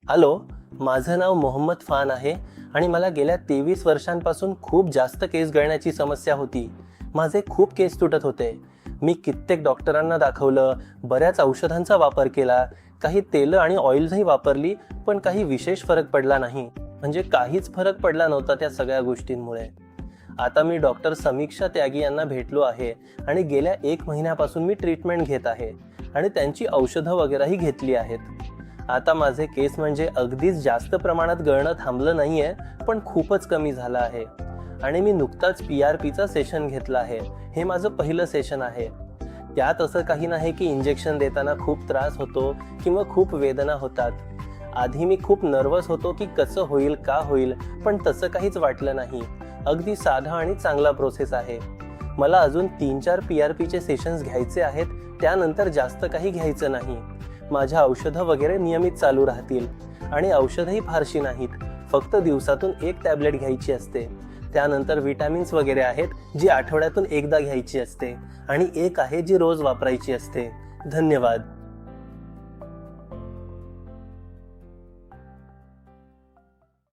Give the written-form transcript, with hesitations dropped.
Hello, माझं नाव मोहम्मद फान आहे आणि मला गेल्या 23 वर्षांपासून खूप जास्त केस गळण्याची समस्या होती. माझे खूप केस तुटत होते. मी कित्येक डॉक्टरांना दाखवलं, बऱ्याच औषधांचा वापर केला, काही तेलं आणि ऑइल्सही वापरली, पण काही विशेष फरक पडला नाही. म्हणजे काहीच फरक पडला नव्हता त्या सगळ्या गोष्टींमुळे. आता मी डॉक्टर समीक्षा त्यागी यांना भेटलो आहे आणि गेल्या 1 महिन्यापासून मी ट्रीटमेंट घेत आहे आणि त्यांची औषधं वगैरेही घेतली आहेत. आता माझे केस म्हणजे अगदीच जास्त प्रमाणात गळणं थांबलं नाहीये, पण खूपच कमी झालं आहे. आणि मी नुकताच PRPचा सेशन घेतला आहे. हे माझं पहिलं सेशन आहे. त्यात असं काही नाही की इंजेक्शन देताना खूप त्रास होतो किंवा खूप वेदना होतात. आधी मी खूप नर्वस होतो की कसं होईल, का होईल, पण तसं काहीच वाटलं नाही. अगदी साधा आणि चांगला प्रोसेस आहे. मला अजून 3-4 PRPचे सेशन्स घ्यायचे आहेत, त्यानंतर जास्त काही घ्यायचं नाही. माझ्या औषधं वगैरे नियमित चालू राहतील आणि औषधही फारशी नाहीत. फक्त दिवसातून 1 टॅबलेट घ्यायची असते. त्यानंतर विटॅमिन्स वगैरे आहेत, जी आठवड्यातून एकदा घ्यायची असते आणि 1 आहे जी रोज वापरायची असते. धन्यवाद.